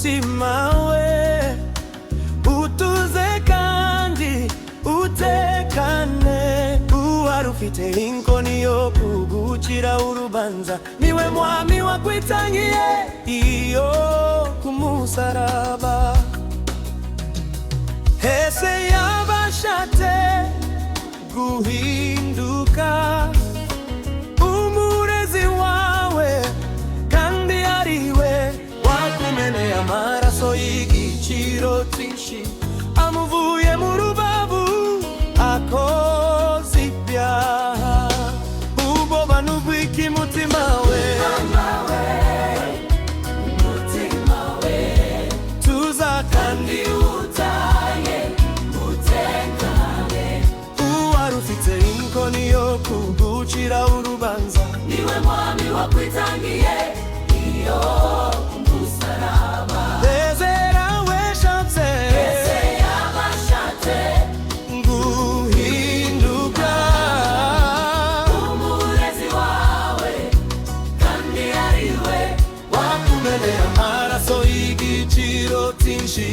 umutima we utuze kandi utekane. Uwari ufite inkoni yo kugucira urubanza, niwe mwami wakwitangiye iyo ku musaraba. Ese yabasha ate guhinduka umurezi wawe, kandi ariwe wakumeneye amaraso y'igiciro cyinshi, amuvuye mu rubavu akoze ibyaha. Ubwoba n'ubwiki mutima we, tuza kandi inkoni yo kugucira urubanza, niwe mwami wakwitangiye iyo ku musaraba. Ese yabashatse guhinduka umurezi wawe, kandi ariwe wakumeneye amaraso y'igiciro cyinshi,